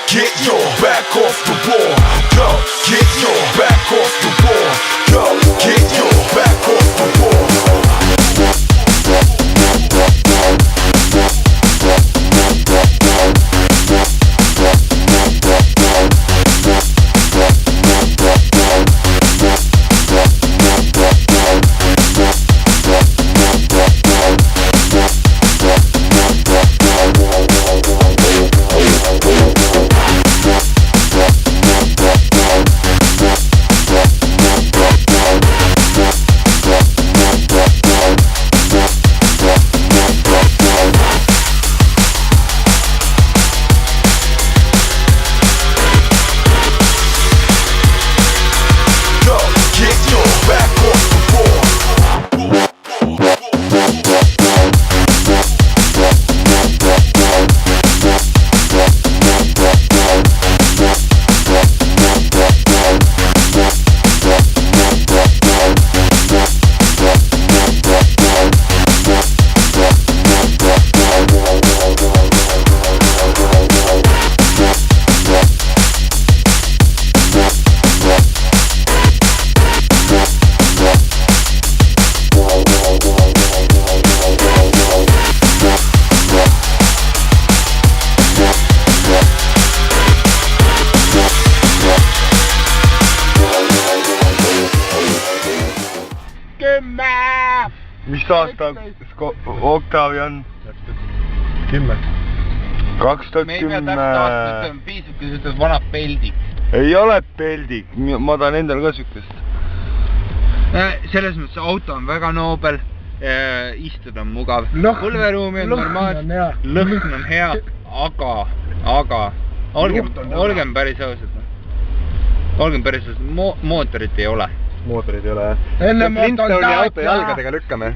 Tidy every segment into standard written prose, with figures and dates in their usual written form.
get your back off the wall. Go, get your back off the wall. Go, get your back off the wall. Mis aasta Octavia on? 10. 2010. Me ei pea täpselt aastat ütlema, piisab, kui sa ütled vana peldik. Ei ole peldik, ma tahan endal ka sükest. Selles mõttes auto on väga noobel, istuda on mugav, põlveruumi on normaalselt, lõhn on hea, aga olgem päris ausad. Olgem päris ausad, mootorit ei ole. Mootorid ei ole, jah. Flintstone'i auto jalgadega lükkame.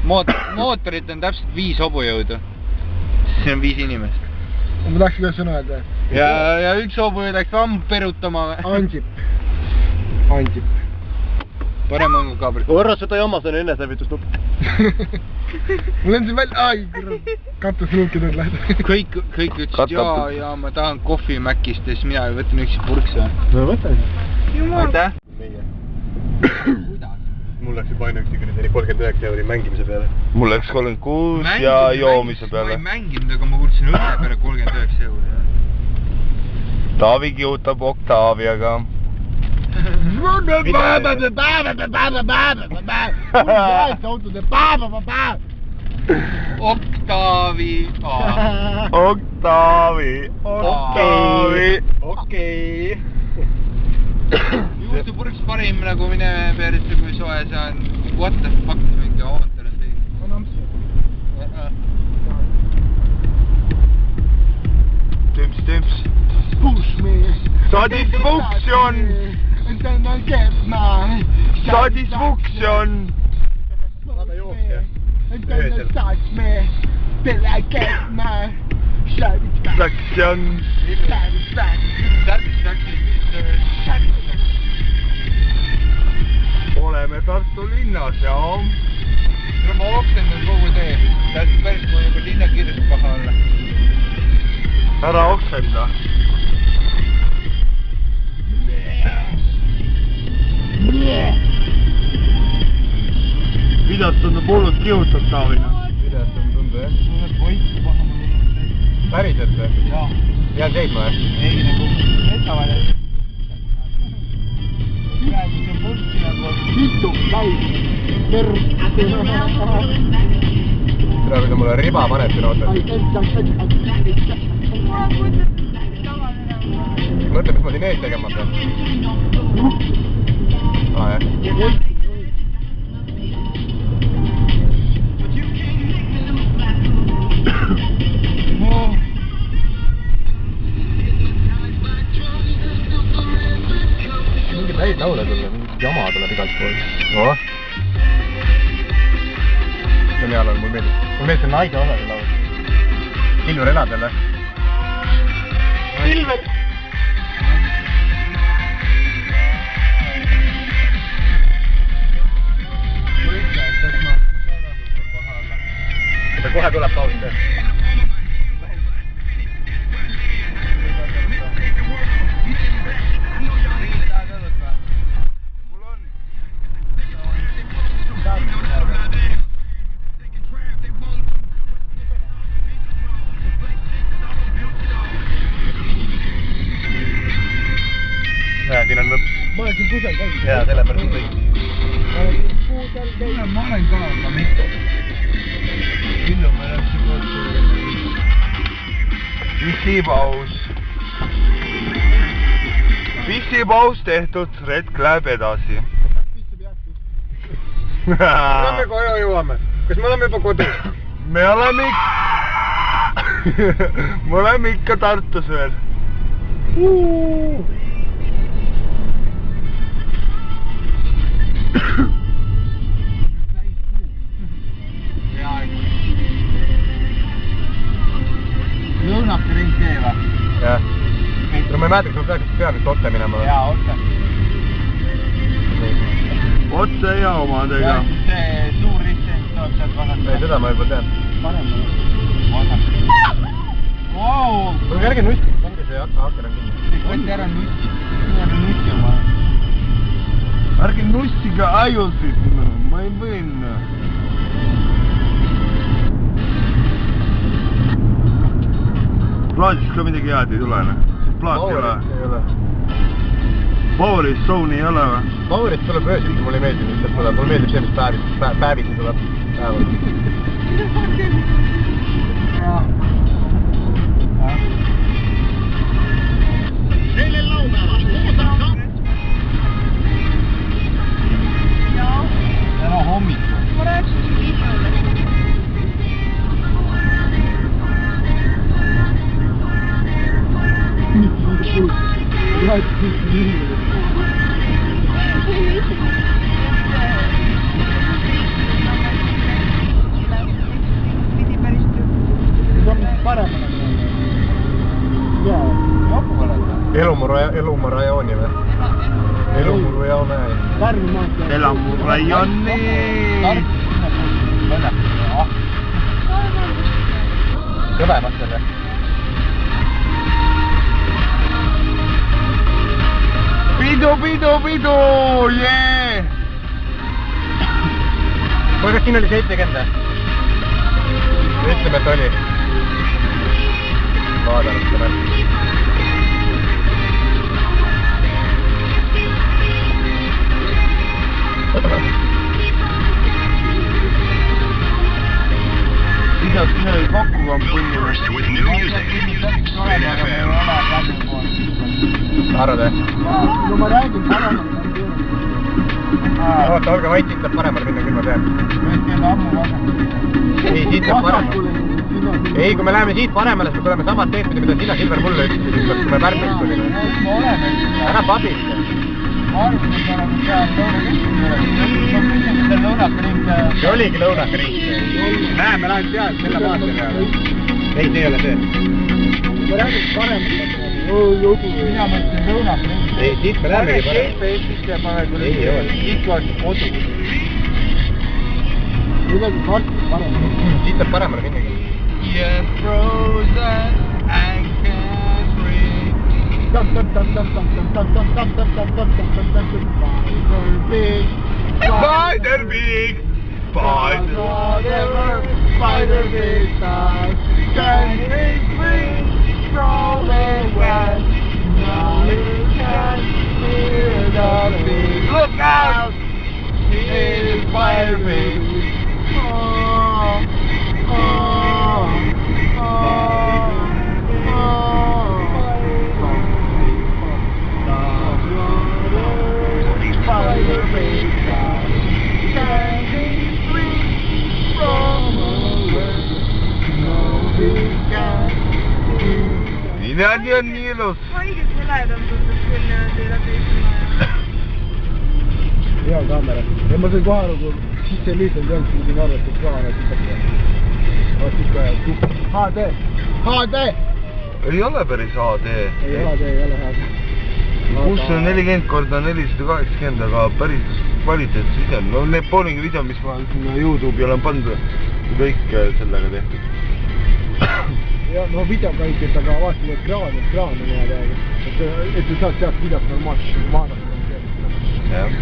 Mootorit on täpselt 5 hobujõudu. Siin on 5 inimest. Ma tahaks ka sõna öelda. Ja üks hobujõud läks ammu perutama. Ansip. Parem on kui kabri. Võrras seda jammas on enesevitusnupp. Mul on siin välja, katusnuukidest lähed. Kõik ütlesid, ja ma tahan kohvimäkkist ja siis mina võtan üks purksa. No võta. Aitäh. Kuidas? Mul läks juba ainuüksi 39 euri mängimise peale. Mul läks 36 ja joomise peale. Ma ei mänginud, aga ma kuulsin õlle peale 39 euri. Taavi kihutab Octaviaga. Okei. Juustu purks parim nagu mine perisse, kui soe see on. What the fuck, mingi avatar on teinud. On ampsu. Temps. Satisfaction. Vaata jooksja. Oleme Tartu linnas ja ma oksendan kogu tee. Tähendab päris kui juba linna kirjast paha olla. ära oksenda. Kuidas tundu puulut kihutab Taavina? Kuidas tundu, jah? Mul on poistu paha, mul on täis. Päriselt või? Jaa. Jään seisma, jah? Ei nagu metavale. Praegu see purski nagu Vitu, täis. Tere, kui ta mulle riba paneb siin ootel. Mõtle, mis ma siin ees tegema pean. Jah. Mingid häid laule tulla, mingid jama tuleb igalt pool. See on hea laul, mul meeldib. Mul meeldib see naise osa see laul. Silver Eladel või? Silver! Ta kohe tuleb paus, jah. siin on nõps. ma olen siin pusel käinud. Jaa, sellepärast on kõik. ma olen siin pusel käinud. ma olen ka mitu. Villu me läksime koos pissipaus. Pissipaus tehtud, retk läheb edasi. Millal me koju jõuame? Kas me oleme juba kodus? Me oleme ikka Tartus veel. Lõunake ring tee või? Jah. No ma ei mäleta, kas ma peaks nüüd otse minema. Jaa, otse. Otse ja omadega. See suur ristend tuleb sealt vasakule. Ei, seda ma juba tean. Paremale. Vasakule. Vau! Kuulge, ärge nutti, pange see aker on kinni. Võtti ära nutti. Ära nutti oma. Ärge nussiga ajusid, ma ei võin. Plaadist ka midagi head ei tule, plaat ei ole. Powerist Sony ei ole või? Powerist tuleb öösiti, mulle ei meeldi, mis sealt tuleb. Mulle meeldib see, mis päeviti tuleb päeval. Sellel laupäeval muusaka. Täna hommikul. Ma rääkisin videole. Pidi päris paremale. Jaa. Elumaa rajooni või? Elumaa rajooni. Pärnu maantee. Elamu rajoni. Kõvemast selle. Pidu, jee! Kuule, kas siin oli 70? Ütleme, et oli. Vaadanud seda. Lisaks see kokku kampunni või? Arvad või? No ma räägin paremale. Oota, olge vait, siit saab paremale minna, küll ma tean. Ei, siit saab paremale. Ei, kui me läheme siit paremale, siis me tuleme samad teed, mida sina, Silver, mulle ütlesid, kui me Pärnust tulime. Ära pabista. See oligi lõunake ring. Näe, me läheme tead selle maantee peale. Ei, see ei ole see. Ma räägin paremale. Mina mõtlen lõunake ring. Ei, siit me lähemegi paremale. Ei ole. Siit loeks kodu. Midagi kartus paremale. Siit saab paremale minnagi. Yeah, frozen, I can't breathe. Spider Big! Spider Big dies. Can't be free from the west. Now you can hear the beat. Look out! It's Spider Big. Midagi on nii ilus. Haigelt heledam tundus küll niimoodi läbi esimene. Hea kaamera. Ja ma sain kohe nagu sisse liitanud jõudnud, ma sain arvatud kaamera HD! HD! Ei ole päris HD. Ei HD, ei ole HD. 640x480, aga päris kvaliteetses video. No need bowlingi video, mis ma sinna YouTube'i olen pandud, kõik sellega tehtud. Ja no video kvaliteet, aga vaatame ekraan on hea täiega. Et sa saad sealt videot normaalselt vaadata. Jah.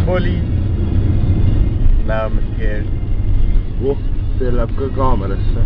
Police. Now I'm scared. See läheb ka kaamerasse.